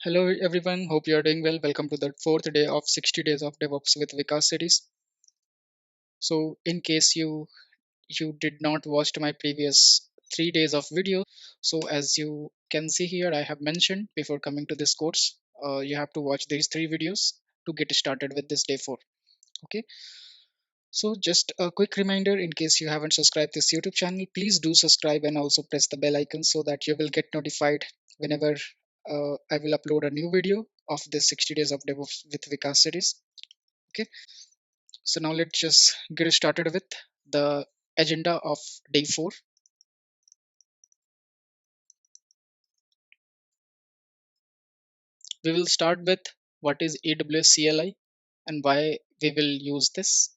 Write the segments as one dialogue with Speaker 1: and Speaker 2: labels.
Speaker 1: Hello everyone, hope you are doing well. Welcome to the fourth day of 60 days of DevOps with Vikash series. So in case you did not watch my previous 3 days of videos, so as you can see here, I have mentioned before coming to this course, you have to watch these three videos to get started with this day 4. Okay, so just a quick reminder in case you haven't subscribed this YouTube channel, please do subscribe and also press the bell icon so that you will get notified whenever I will upload a new video of this 60 days of DevOps with Vikas series. Okay, so now let's just get started with the agenda of day 4. We will start with what is AWSCLI and why we will use this.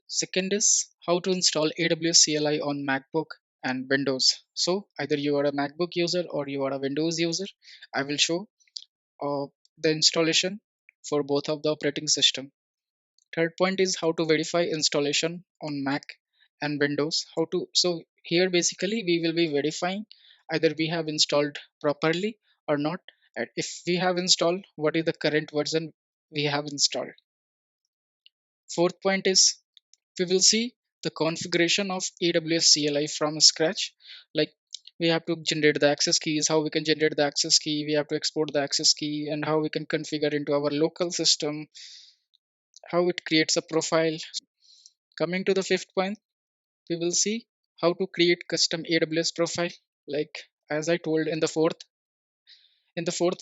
Speaker 1: Second is how to install AWSCLI on MacBook and Windows. So either you are a MacBook user or you are a Windows user, I will show the installation for both of the operating system. Third point is how to verify installation on Mac and Windows. So here basically we will be verifying either we have installed properly or not. And if we have installed, what is the current version we have installed. Fourth point is we will see the configuration of AWS CLI from scratch. Like we have to generate the access keys, how we can generate the access key, we have to export the access key, and how we can configure into our local system, how it creates a profile. Coming to the fifth point, we will see how to create custom AWS profile. Like as I told in the fourth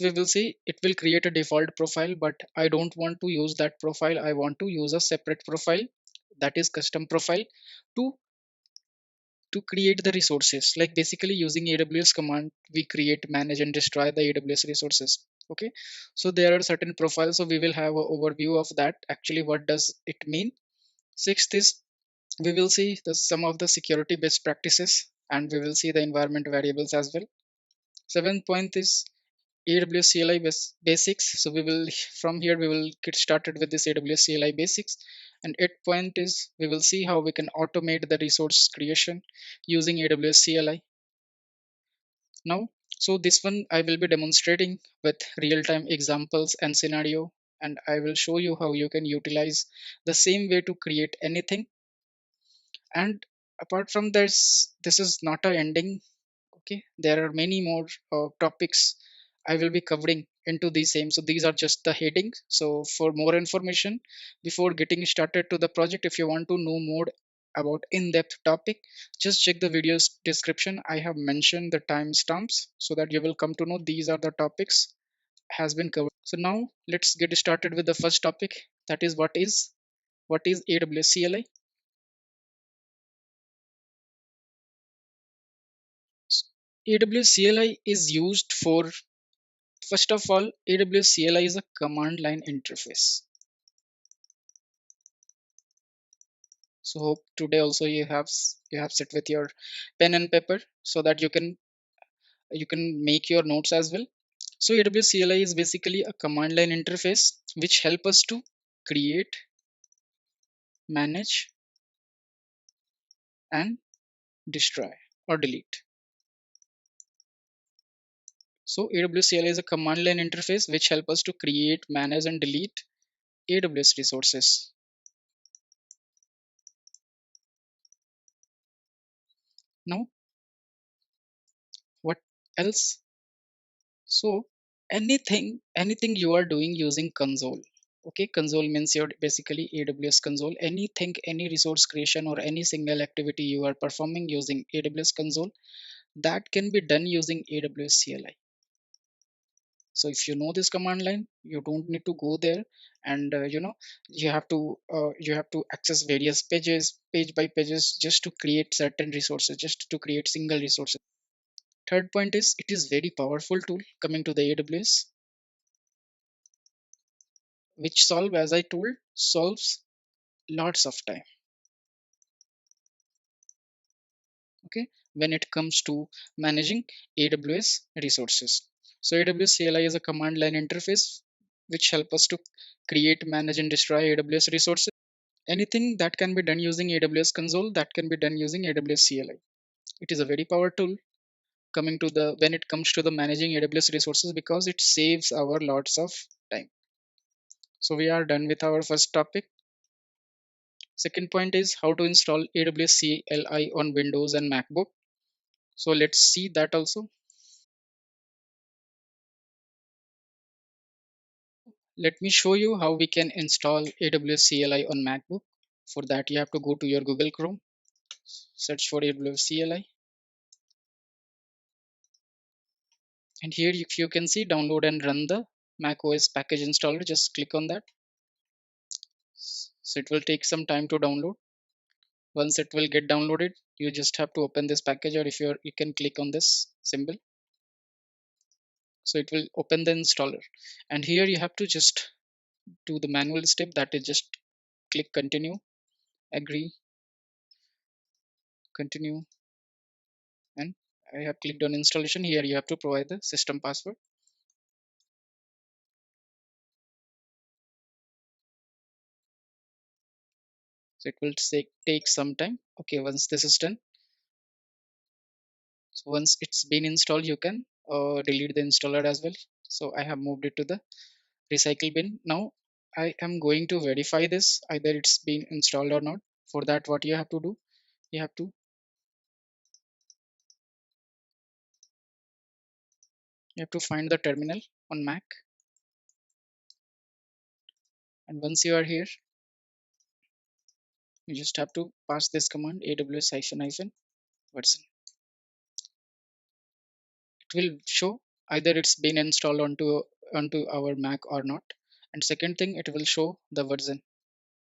Speaker 1: we will see it will create a default profile, but I don't want to use that profile. I want to use a separate profile, that is custom profile, to to create the resources. Like basically using AWS command, we create, manage and destroy the AWS resources. Okay, so there are certain profiles, so we will have an overview of that, actually what does it mean. Sixth is we will see some of the security best practices, and we will see the environment variables as well. Seventh point is AWS CLI basics. So we will from here we will get started with this AWS CLI basics. And eighth point is we will see how we can automate the resource creation using AWS CLI. Now, so this one I will be demonstrating with real-time examples and scenario, and I will show you how you can utilize the same way to create anything. And apart from this is not a ending. Okay, there are many more topics I will be covering into the same, so these are just the headings. So for more information before getting started to the project, if you want to know more about in-depth topic, just check the video's description. I have mentioned the timestamps so that you will come to know these are the topics has been covered. So now let's get started with the first topic, that is what is AWS CLI. AWS CLI is used for, first of all, AWS CLI is a command line interface. So hope today also you have sit with your pen and paper so that you can make your notes as well. So AWS CLI is basically a command line interface which help us to create, manage, and destroy or delete. So AWS CLI is a command line interface which help us to create, manage, and delete AWS resources. Now, what else? So anything you are doing using console. Okay, console means your basically AWS console. Anything, any resource creation or any single activity you are performing using AWS console, that can be done using AWS CLI. So if you know this command line, you don't need to go there, and you have to access various pages, page by pages, just to create certain resources, just to create single resources. Third point is it is very powerful tool coming to the AWS, which as I told, solves lots of time. Okay, when it comes to managing AWS resources. So AWS CLI is a command line interface which help us to create, manage, and destroy AWS resources. Anything that can be done using AWS console, that can be done using AWS CLI. It is a very power tool. coming to the when it comes to the managing AWS resources, because it saves our lots of time. So we are done with our first topic. Second point is how to install AWS CLI on Windows and MacBook. So let's see that also. Let me show you how we can install AWS CLI on MacBook. For that, you have to go to your Google Chrome, search for AWS CLI, and here if you can see download and run the Mac OS package installer, just click on that. So it will take some time to download. Once it will get downloaded, you just have to open this package, or if you can click on this symbol, so it will open the installer. And here you have to just do the manual step, that is just click continue, agree, continue, and I have clicked on installation. Here you have to provide the system password. So it will take some time. Okay, once this is done, so once it's been installed, you can delete the installer as well. So I have moved it to the recycle bin. Now I am going to verify this either it's been installed or not. For that, what you have to do, you have to find the terminal on Mac, and once you are here, you just have to pass this command aws hyphen hyphen version. It will show either it's been installed onto our Mac or not. And second thing, it will show the version,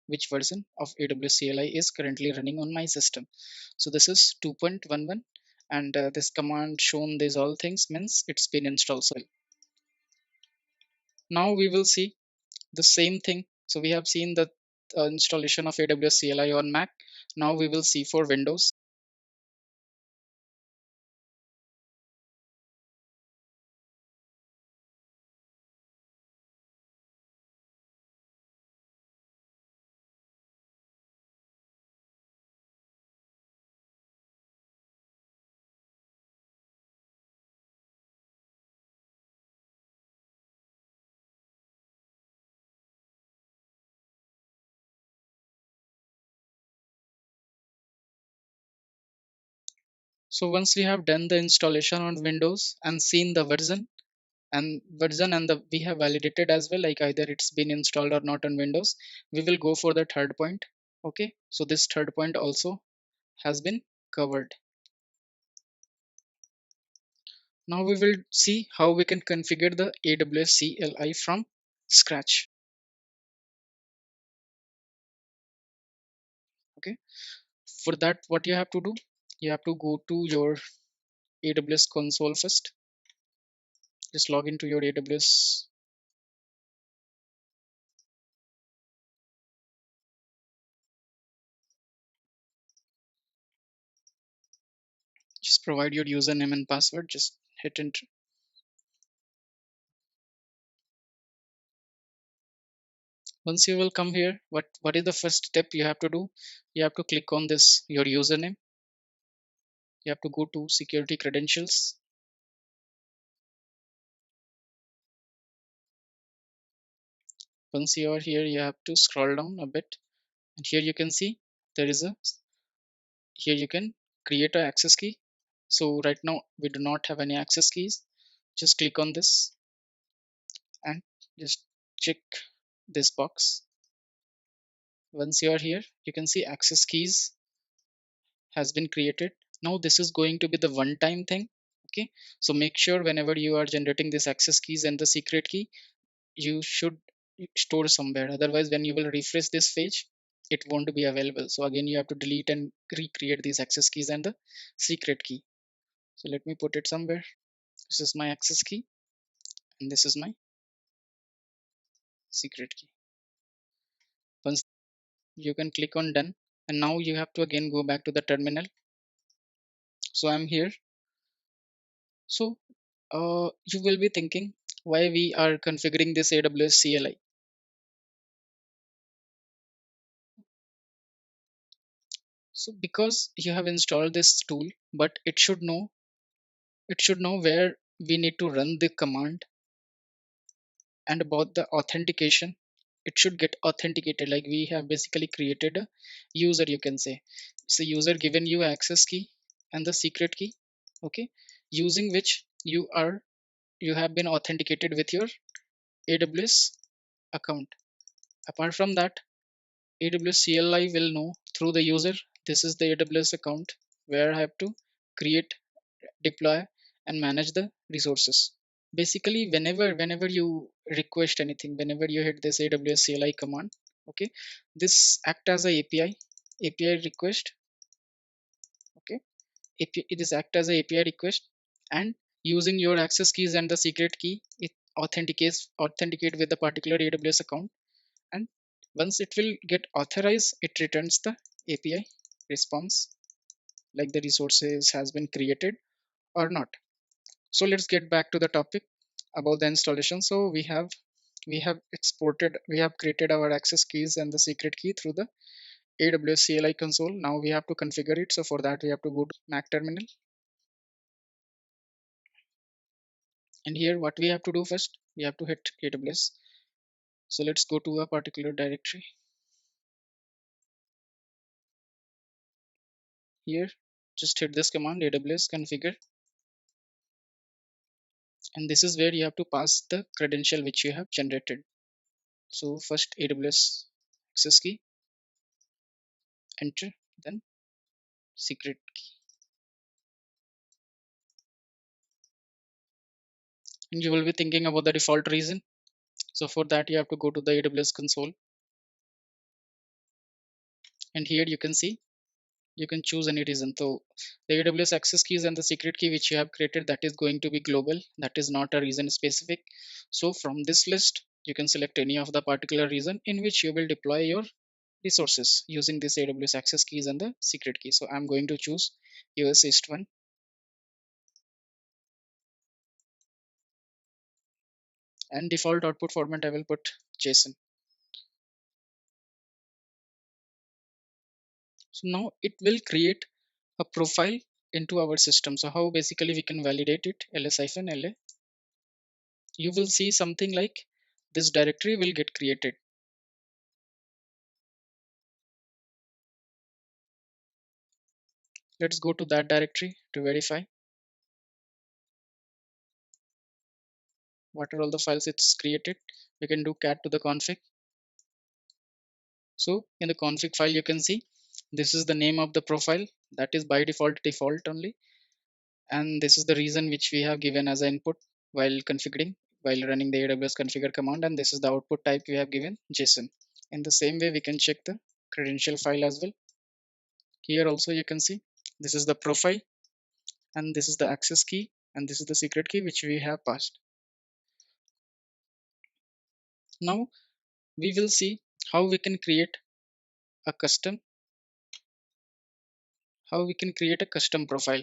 Speaker 1: which version of AWS CLI is currently running on my system. So this is 2.11, and this command shown these all things means it's been installed. So now we will see the same thing. So we have seen the installation of AWS CLI on Mac. Now we will see for Windows. So once we have done the installation on Windows and seen the version and the we have validated as well, like either it's been installed or not on Windows, we will go for the third point. Okay, so this third point also has been covered. Now we will see how we can configure the AWS CLI from scratch. Okay, for that, what you have to do, you have to go to your AWS console first. Just log into your AWS. Just provide your username and password. Just hit enter. Once you will come here, what is the first step you have to do? You have to click on this your username. You have to go to security credentials. Once you are here, you have to scroll down a bit, and here you can see there is a here you can create a access key. So right now we do not have any access keys. Just click on this and just check this box. Once you are here, you can see access keys has been created. Now this is going to be the one time thing. Okay, so make sure whenever you are generating this access keys and the secret key, you should store somewhere, otherwise when you will refresh this page, it won't be available. So again, you have to delete and recreate these access keys and the secret key. So let me put it somewhere. This is my access key and this is my secret key. Once you can click on done, and now you have to again go back to the terminal. So I'm here. So you will be thinking why we are configuring this AWS CLI. So because you have installed this tool, but it should know it should know where we need to run the command. And about the authentication, it should get authenticated. Like we have basically created a user, you can say. So user given you access key and the secret key, okay, using which you have been authenticated with your AWS account. Apart from that, AWSCLI will know through the user, this is the AWS account where I have to create, deploy, and manage the resources. Basically, whenever you request anything, whenever you hit this AWSCLI command, okay, this act as a API request, okay, it is act as a API request, and using your access keys and the secret key, it authenticate with the particular AWS account. And once it will get authorized, it returns the API response, like the resources has been created or not. So let's get back to the topic about the installation. So we have created our access keys and the secret key through the AWS CLI console. Now we have to configure it. So for that we have to go to Mac terminal, and here what we have to do first, we have to hit AWS. So let's go to a particular directory. Here just hit this command AWS configure, and this is where you have to pass the credential which you have generated. So first AWS access key, enter, then secret key. And you will be thinking about the default reason. So for that you have to go to the AWS console, and here you can see you can choose any reason. So the AWS access keys and the secret key which you have created, that is going to be global, that is not a reason specific. So from this list you can select any of the particular reason in which you will deploy your resources using this AWS access keys and the secret key. So I'm going to choose US East 1, and default output format I will put JSON. So now it will create a profile into our system. So how basically we can validate it? ls-la, you will see something like this directory will get created. Let's go to that directory to verify what are all the files it's created. We can do cat to the config. So in the config file you can see this is the name of the profile, that is by default only, and this is the reason which we have given as an input while configuring, while running the AWS configure command, and this is the output type we have given JSON. In the same way we can check the credential file as well. Here also you can see this is the profile, and this is the access key, and this is the secret key which we have passed. Now we will see how we can create a custom profile.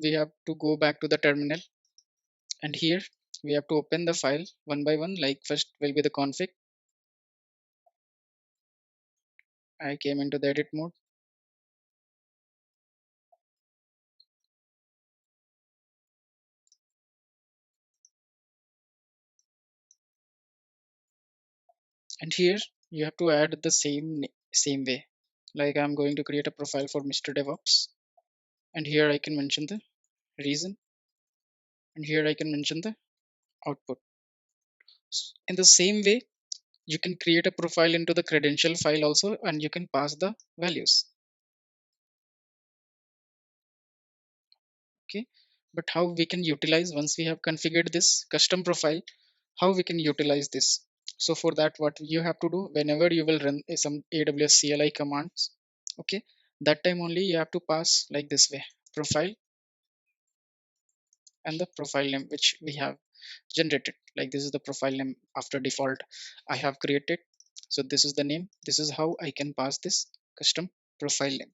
Speaker 1: We have to go back to the terminal, and here we have to open the file one by one. Like first will be the config. I came into the edit mode, and here you have to add the same way. Like I'm going to create a profile for MrDevOpss, and here I can mention the reason, and here I can mention the output. In the same way you can create a profile into the credential file also, and you can pass the values. Okay, but how we can utilize, once we have configured this custom profile, how we can utilize this? So for that what you have to do, whenever you will run some AWS CLI commands, okay, that time only you have to pass like this way, profile and the profile name which we have generated. Like this is the profile name after default I have created. So this is the name, this is how I can pass this custom profile name.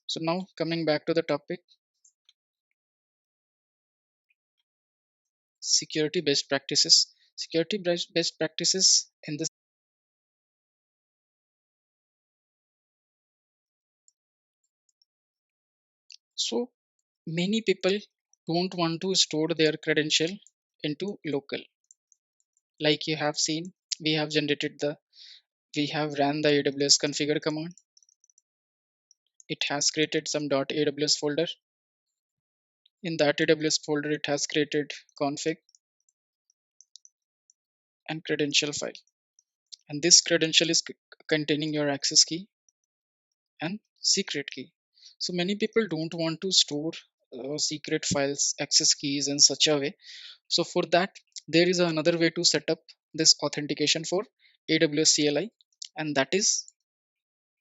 Speaker 1: So now coming back to the topic, security best practices. Best practices in this So many people don't want to store their credential into local. Like you have seen, we have generated the we have ran the AWS configure command. It has created some .aws folder. In that AWS folder, it has created config and credential file. And this credential is containing your access key and secret key. So many people don't want to store secret files, access keys in such a way. So for that, there is another way to set up this authentication for AWSCLI, and that is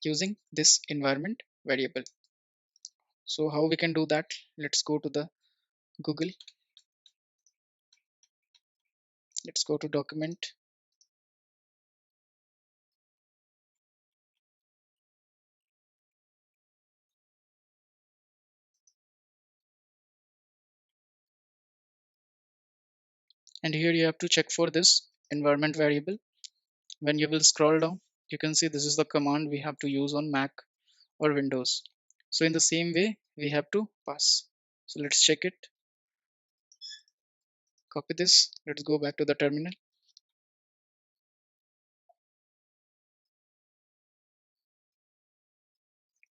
Speaker 1: using this environment variable. So how we can do that? Let's go to the Google. Let's go to document. And here you have to check for this environment variable. When you will scroll down, you can see this is the command we have to use on Mac or Windows. So in the same way, we have to pass. So let's check it. Copy this. Let's go back to the terminal.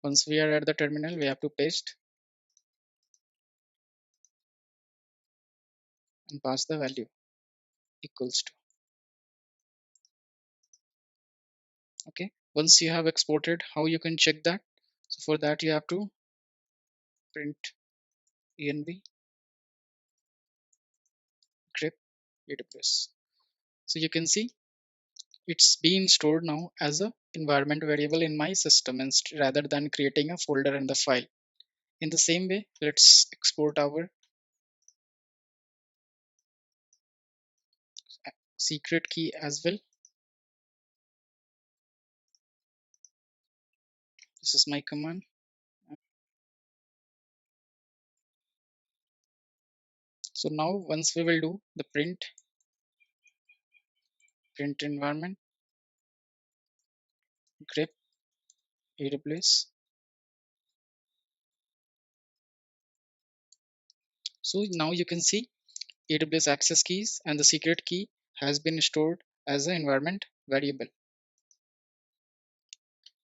Speaker 1: Once we are at the terminal, we have to paste and pass the value equals to. Okay. Once you have exported, how you can check that? So for that, you have to print env grep AWS. So you can see it's being stored now as a environment variable in my system rather than creating a folder in the file. In the same way, let's export our secret key as well. This is my command. So now once we will do the print environment grep AWS. So now you can see AWS access keys and the secret key has been stored as an environment variable.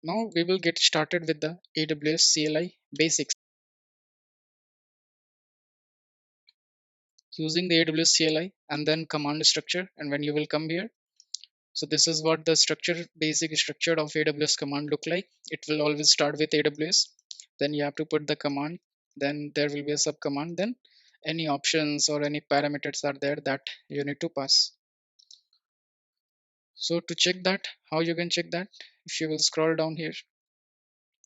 Speaker 1: Now we will get started with the AWS CLI basics. Using the AWS CLI and then command structure, and when you will come here, so this is what the basic structure of AWS command look like. It will always start with AWS, then you have to put the command, then there will be a sub command, then any options or any parameters are there that you need to pass. So to check that, how you can check that? If you will scroll down here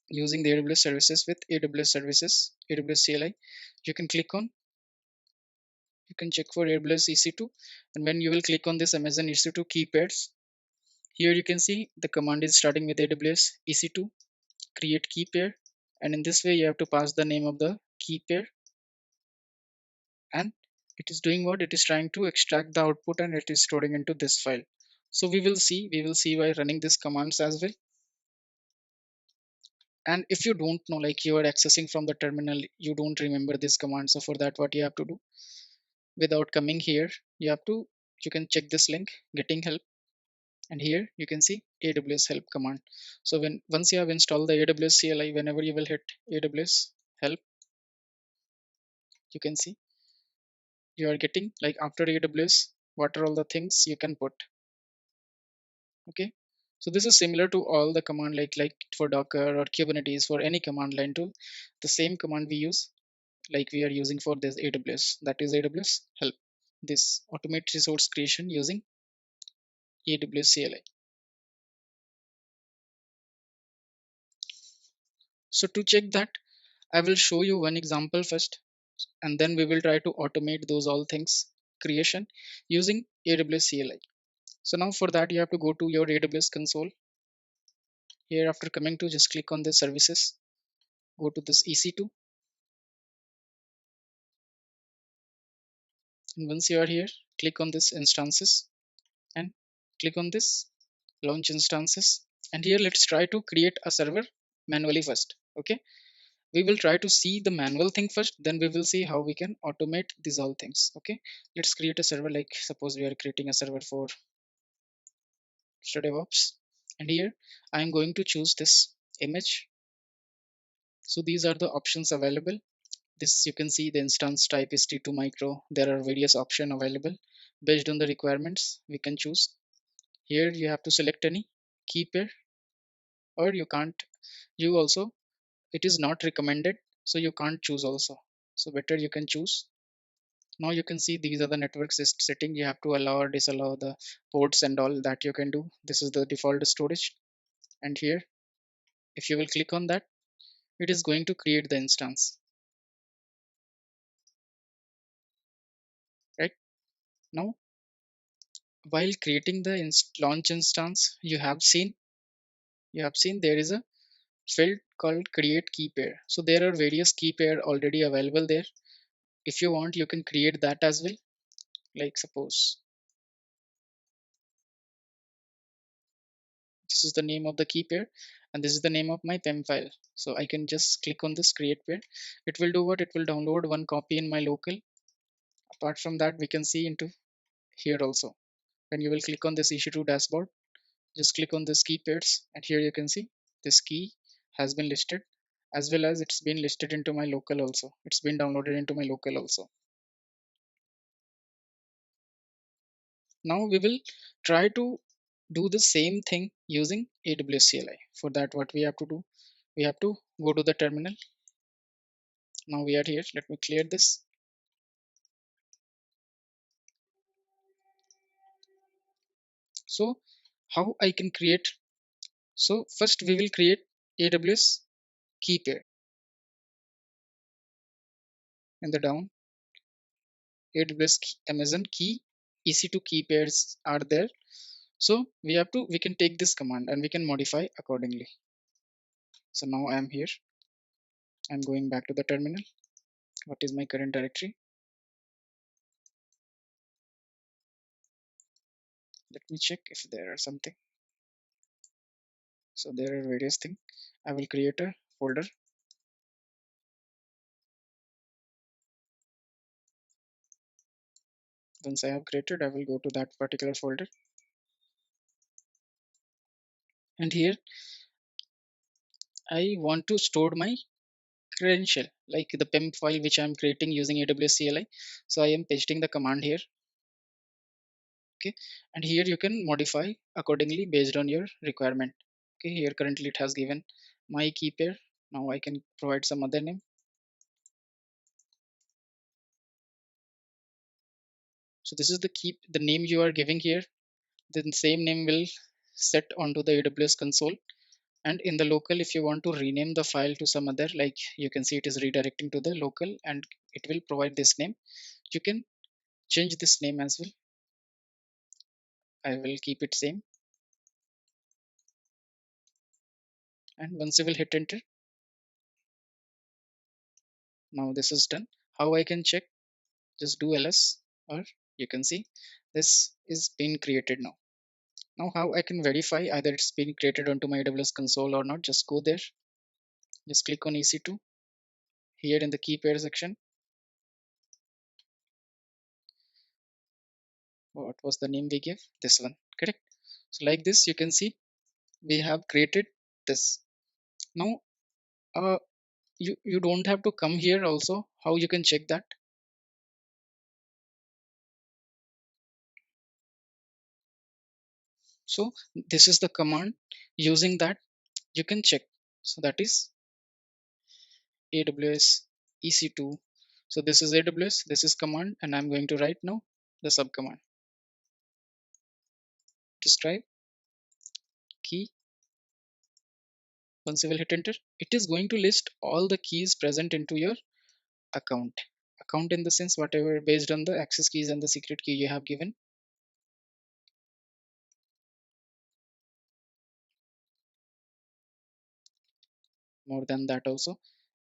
Speaker 1: using the AWS services with AWS services, AWS CLI, you can click on, you can check for AWS EC2, and when you will click on this Amazon EC2 key pairs, here you can see the command is starting with AWS EC2 create key pair, and in this way you have to pass the name of the key pair, and it is doing what? It is trying to extract the output and it is storing into this file. So we will see by running these commands as well. And if you don't know, like you are accessing from the terminal, you don't remember this command, so for that what you have to do, without coming here, you can check this link getting help, and here you can see AWS help command. So once you have installed the AWS CLI, whenever you will hit AWS help, you can see you are getting, like, after AWS what are all the things you can put. Okay, so this is similar to all the command, like for Docker or Kubernetes, for any command line tool, the same command we use, like we are using for this AWS, that is AWS help. This automate resource creation using AWS CLI. So to check that, I will show you one example first, and then we will try to automate those all things creation using AWS CLI. So now for that you have to go to your AWS console. Here, after coming to, just click on the services, go to this EC2, and once you are here, click on this instances and click on this launch instances. And here let's try to create a server manually first. Okay, We will try to see the manual thing first, then we will see how we can automate these all things. Okay, let's create a server. Like suppose we are creating a server for MrDevOpps, and here I am going to choose this image. So these are the options available. This you can see the instance type is T2 micro. There are various options available. Based on the requirements we can choose. Here you have to select any key pair, or you can't. You also, it is not recommended, so you can't choose also. So better you can choose. Now you can see these are the network setting. You have to allow or disallow the ports and all that you can do. This is the default storage, and here if you will click on that, it is going to create the instance. Right now, while creating the launch instance, you have seen there is a field called create key pair. So there are various key pair already available there. If you want, you can create that as well. Like suppose this is the name of the key pair, and this is the name of my PEM file. So I can just click on this create pair. It will do what? It will download one copy in my local. Apart from that, we can see into here also. When you will click on this issue to dashboard, just click on this key pairs, and here you can see this key has been listed, as well as it's been listed into my local also. It's been downloaded into my local also. Now we will try to do the same thing using AWSCLI. For that, what we have to do, we have to go to the terminal. Now we are here. Let me clear this. So how I can create? So first we will create AWS key pair. In the down, Amazon key EC2 key pairs are there. So we can take this command and we can modify accordingly. So now I am here. I'm going back to the terminal. What is my current directory? Let me check if there are something. So there are various things. I will create a folder. Once I have created, I will go to that particular folder. And here I want to store my credential, like the PEM file which I am creating using AWS CLI. So I am pasting the command here. Okay, and here you can modify accordingly based on your requirement. Okay, here currently it has given my key pair. Now I can provide some other name. So this is the name you are giving here. The same name will set onto the AWS console. And in the local, if you want to rename the file to some other, like you can see it is redirecting to the local and it will provide this name. You can change this name as well. I will keep it same. And once you will hit enter, now this is done. How I can check? Just do ls, or you can see this is being created now. Now how I can verify either it's been created onto my AWS console or not? Just go there, just click on EC2 here in the key pair section. What was the name we gave? This one, correct? So like this you can see we have created this. Now you don't have to come here also. How you can check that? So this is the command. Using that you can check. So that is AWS EC2. So this is AWS, this is command, and I'm going to write now the sub command. Describe key. Once you will hit enter, it is going to list all the keys present into your account. Account in the sense whatever based on the access keys and the secret key you have given. More than that also,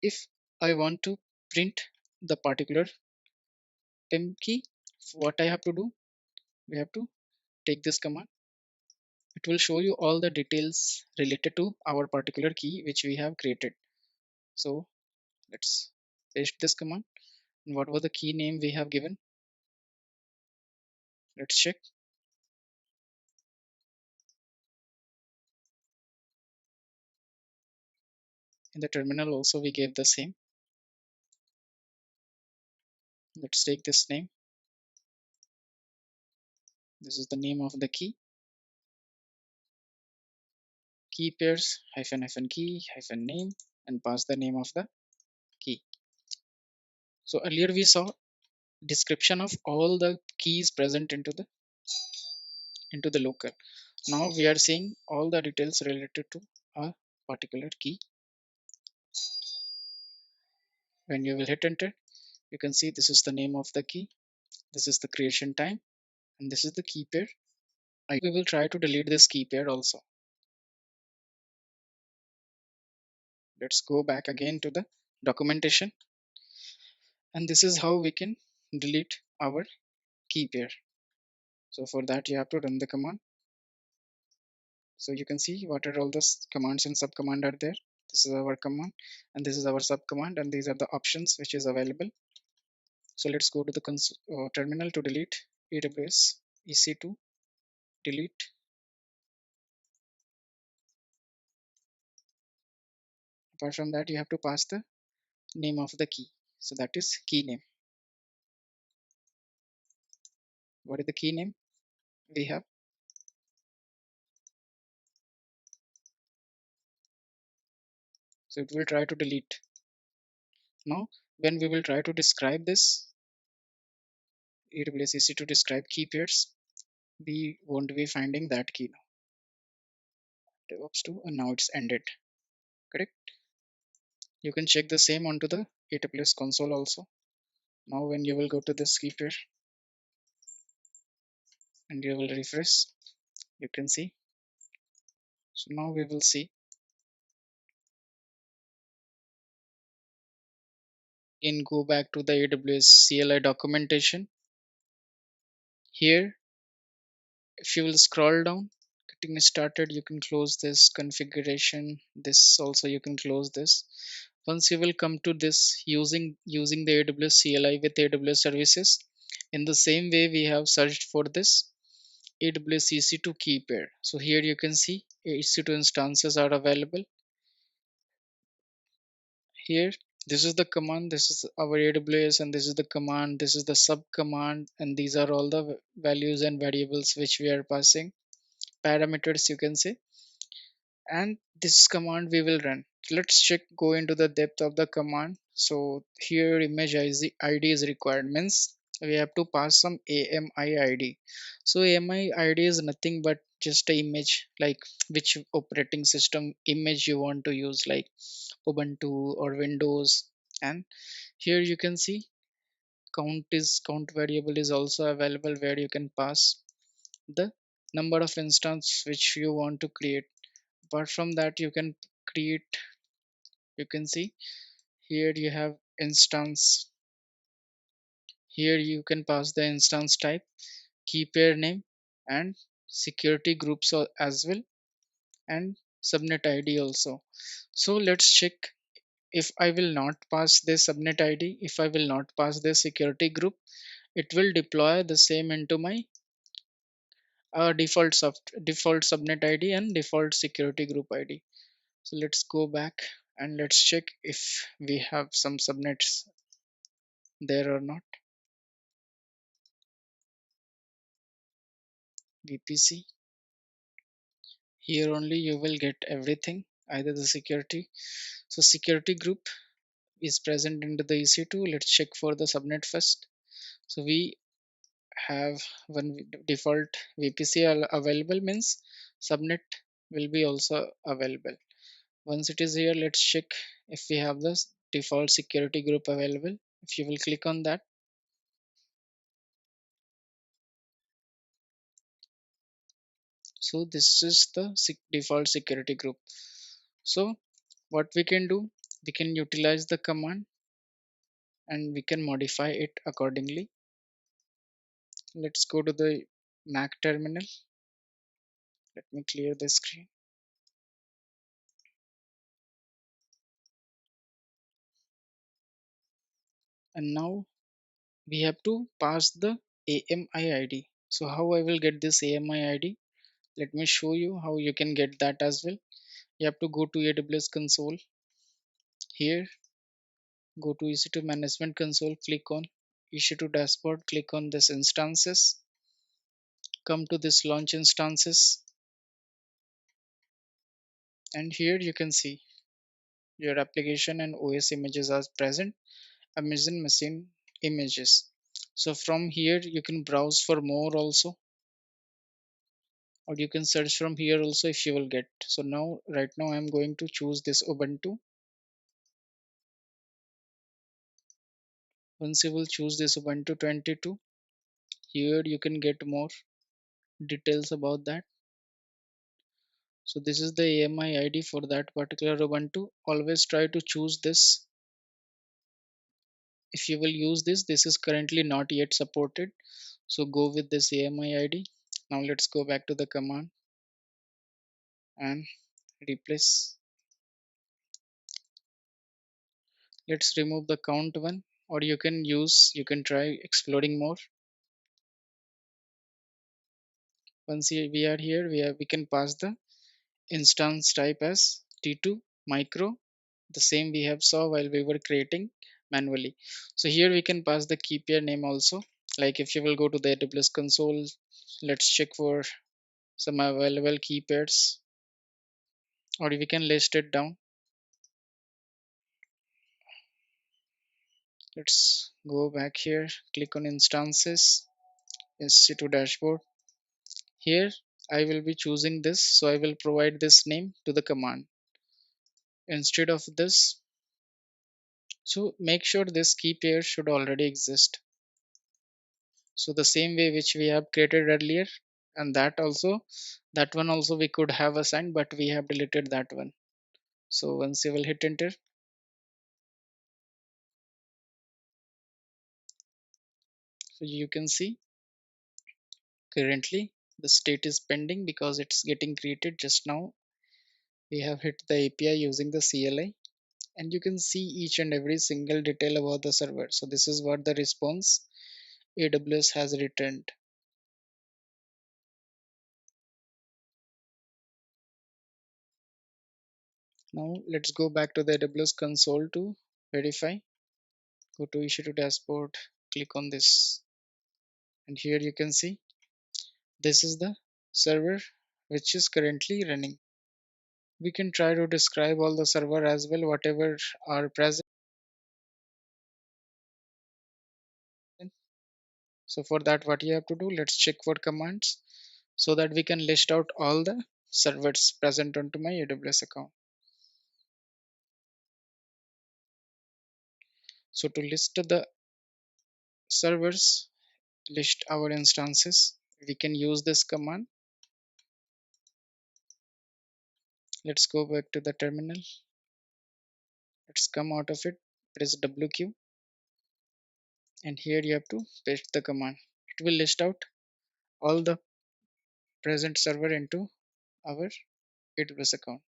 Speaker 1: if I want to print the particular PIM key, what I have to do, we have to take this command. It will show you all the details related to our particular key which we have created. So Let's paste this command. And what was the key name we have given? Let's check. In the terminal also we gave the same. Let's take this name. This is the name of the key. Key pairs hyphen hyphen key hyphen name, and pass the name of the key. So earlier we saw description of all the keys present into the local. Now we are seeing all the details related to a particular key. When you will hit enter, you can see this is the name of the key, this is the creation time, and this is the key pair. We will try to delete this key pair also. Let's go back again to the documentation, and this is how we can delete our key pair. So for that you have to run the command. So you can see what are all the commands and sub command are there. This is our command and this is our sub command, and these are the options which is available. So let's go to the terminal to delete AWS EC2 delete. Apart from that, you have to pass the name of the key. So that is key name. What is the key name we have? So it will try to delete. Now when we will try to describe this AWS EC2 describe key pairs, we won't be finding that key now. DevOps 2, and now it's ended. Correct. You can check the same onto the AWS console also. Now when you will go to this key pair and you will refresh, you can see. So now we will see in go back to the AWS CLI documentation. Here if you will scroll down, getting started, you can close this configuration. This also you can close this. Once you will come to this using the AWS CLI with AWS services, in the same way we have searched for this AWS EC2 key pair. So here you can see EC2 instances are available. Here this is the command, this is our AWS, and this is the command, this is the sub command, and these are all the values and variables which we are passing, parameters you can say, and this command we will run. Let's check, go into the depth of the command. So here image id is required, means we have to pass some AMI ID. So AMI ID is nothing but just a image, like which operating system image you want to use, like Ubuntu or Windows. And here you can see count variable is also available, where you can pass the number of instance which you want to create. Apart from that, you can create, you can see here you have instance. Here you can pass the instance type, key pair name, and security groups as well, and subnet ID also. So let's check. If I will not pass this subnet ID, if I will not pass this security group, it will deploy the same into my default subnet ID and default security group ID. So let's go back and let's check if we have some subnets there or not. VPC. Here only you will get everything, either the security. So security group is present into the EC2. Let's check for the subnet first. So we have one default VPC available, means subnet will be also available. Once it is here, let's check if we have the default security group available. If you will click on that, so this is the default security group. So what we can do, we can utilize the command and we can modify it accordingly. Let's go to the Mac terminal. Let me clear the screen. and now we have to pass the AMI ID. So how I will get this AMI ID? Let me show you how you can get that as well. You have to go to AWS console. Here, go to EC2 management console, click on EC2 dashboard, click on this instances, come to this launch instances, and here you can see your application and OS images are present, Amazon machine images. So from here you can browse for more also, or you can search from here also if you will get. So now right now I'm going to choose this Ubuntu. Once you will choose this Ubuntu 22, here you can get more details about that. So this is the AMI ID for that particular Ubuntu. Always try to choose this. If you will use this, this is currently not yet supported. So go with this AMI ID. Now let's go back to the command and replace. Let's remove the count one, or you can try exploring more. Once we are here, we can pass the instance type as T2 micro, the same we have saw while we were creating manually. So here we can pass the key pair name also. Like if you will go to the AWS console, let's check for some available key pairs, or we can list it down. Let's go back here, click on instances, EC2 dashboard. Here I will be choosing this, so I will provide this name to the command instead of this. So make sure this key pair should already exist. So the same way which we have created earlier, and that one also we could have assigned, but we have deleted that one. So once you will hit enter, so you can see currently the state is pending because it's getting created just now. We have hit the API using the CLI, and you can see each and every single detail about the server. So this is what the response AWS has returned. Now let's go back to the AWS console to verify. Go to issue to dashboard, click on this, and here you can see this is the server which is currently running. We can try to describe all the server as well, whatever are present. So for that, what you have to do, let's check for commands so that we can list out all the servers present onto my AWS account. So to list the servers, list our instances, we can use this command. Let's go back to the terminal. Let's come out of it, press WQ, and here you have to paste the command. It will list out all the present server into our AWS account.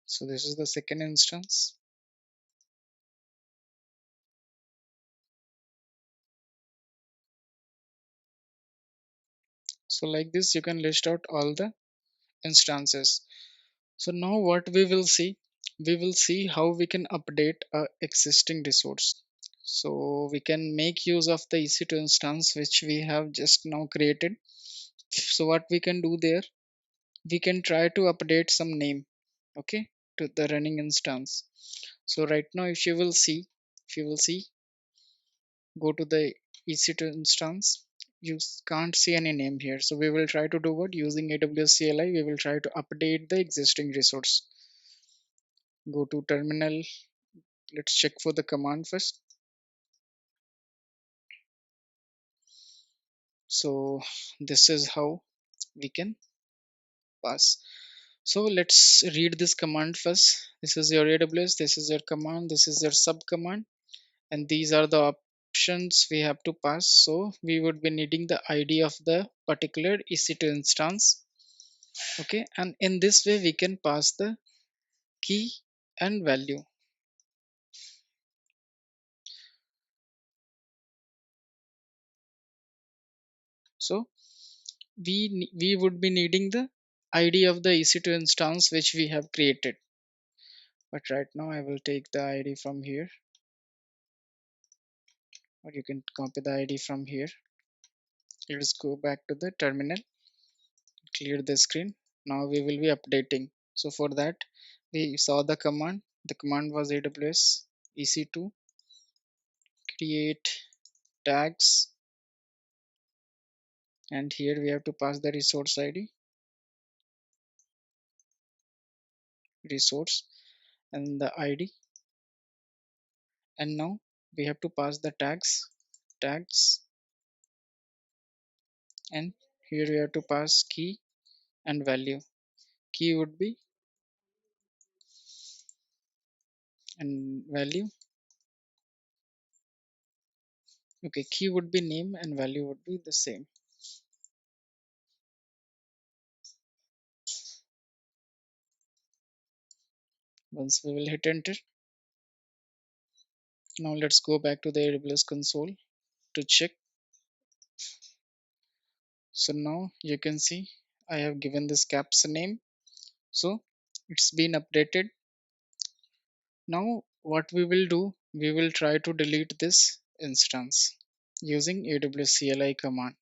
Speaker 1: So this is the second instance. So like this, you can list out all the instances. So now what we will see how we can update a existing resource. So we can make use of the EC2 instance which we have just now created. So what we can do there, we can try to update some name, okay, to the running instance. So right now if you will see, go to the EC2 instance, you can't see any name here. So we will try to do what, using AWS CLI we will try to update the existing resource. Go to terminal, let's check for the command first. So this is how we can pass. So let's read this command first. This is your AWS, this is your command, this is your sub command, and these are the options we have to pass. So we would be needing the ID of the particular EC2 instance. Okay, and in this way we can pass the key and value. So we would be needing the ID of the EC2 instance which we have created. But right now I will take the ID from here, or you can copy the ID from here. Let's go back to the terminal, clear the screen. Now we will be updating. So for that we saw the command. The command was AWS EC2 create tags, and here we have to pass the resource ID, resource, and the ID. And now we have to pass the tags, and here we have to pass key and value. Key would be and value. Okay, key would be name and value would be the same. Once we will hit enter. Now let's go back to the AWS console to check. So now you can see I have given this caps name, so it's been updated. Now what we will do, we will try to delete this instance using AWSCLI command.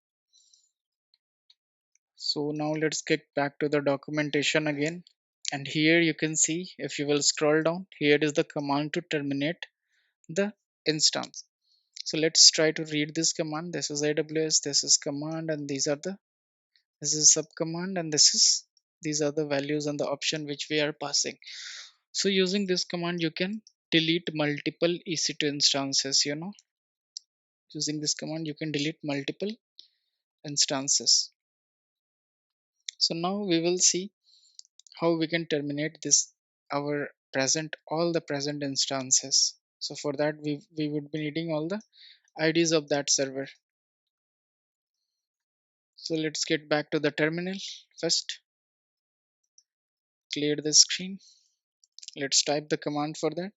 Speaker 1: So now let's get back to the documentation again, and here you can see, if you will scroll down, here is the command to terminate the instance. So let's try to read this command. This is AWS, this is command, and this is sub command, and these are the values and the option which we are passing. So using this command you can delete multiple EC2 instances. Using this command you can delete multiple instances. So now we will see how we can terminate this our present all the present instances. So for that we would be needing all the IDs of that server. So let's get back to the terminal. First clear the screen. Let's type the command for that.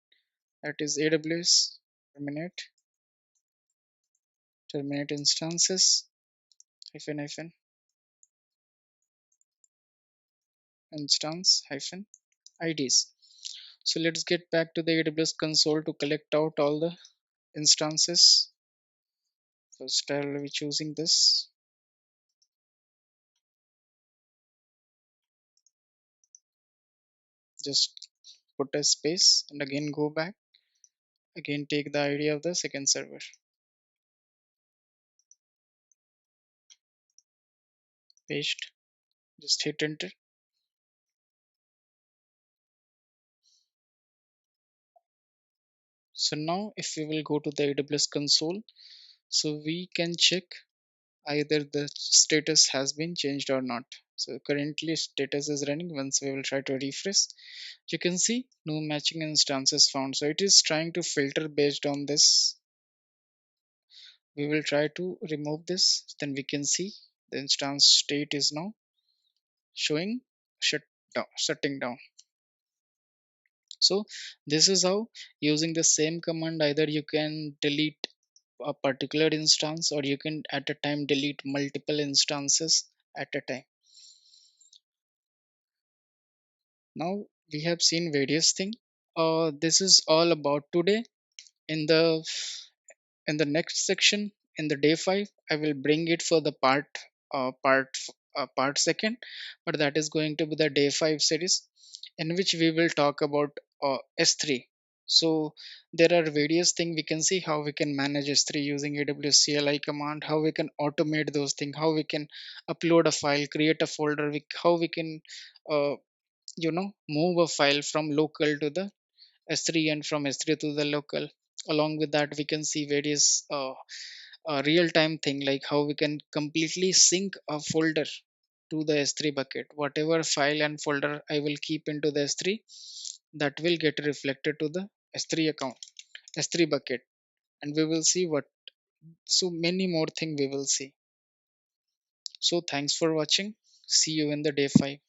Speaker 1: That is AWS terminate instances hyphen instance hyphen IDs. So let's get back to the AWS console to collect out all the instances. First I will be choosing this. Just put a space and again go back. Again take the ID of the second server. Paste. Just hit enter. So now if we will go to the AWS console, so we can check either the status has been changed or not. So currently status is running. Once we will try to refresh, you can see no matching instances found. So it is trying to filter based on this. We will try to remove this, then we can see the instance state is now showing shutting down. So this is how, using the same command, either you can delete a particular instance or you can at a time delete multiple instances at a time. Now we have seen various things. This is all about today. In the next section, in the day 5, I will bring it for the part second, but that is going to be the day 5 series, in which we will talk about S3. So there are various things we can see how we can manage S3 using AWS CLI command, how we can automate those things, how we can upload a file, create a folder, how we can uh, move a file from local to the S3 and from S3 to the local. Along with that we can see various real-time thing, like how we can completely sync a folder to the S3 bucket. Whatever file and folder I will keep into the S3, that will get reflected to the S3 account, S3 bucket, and we will see what So many more things we will see. So thanks for watching. See you in the day 5.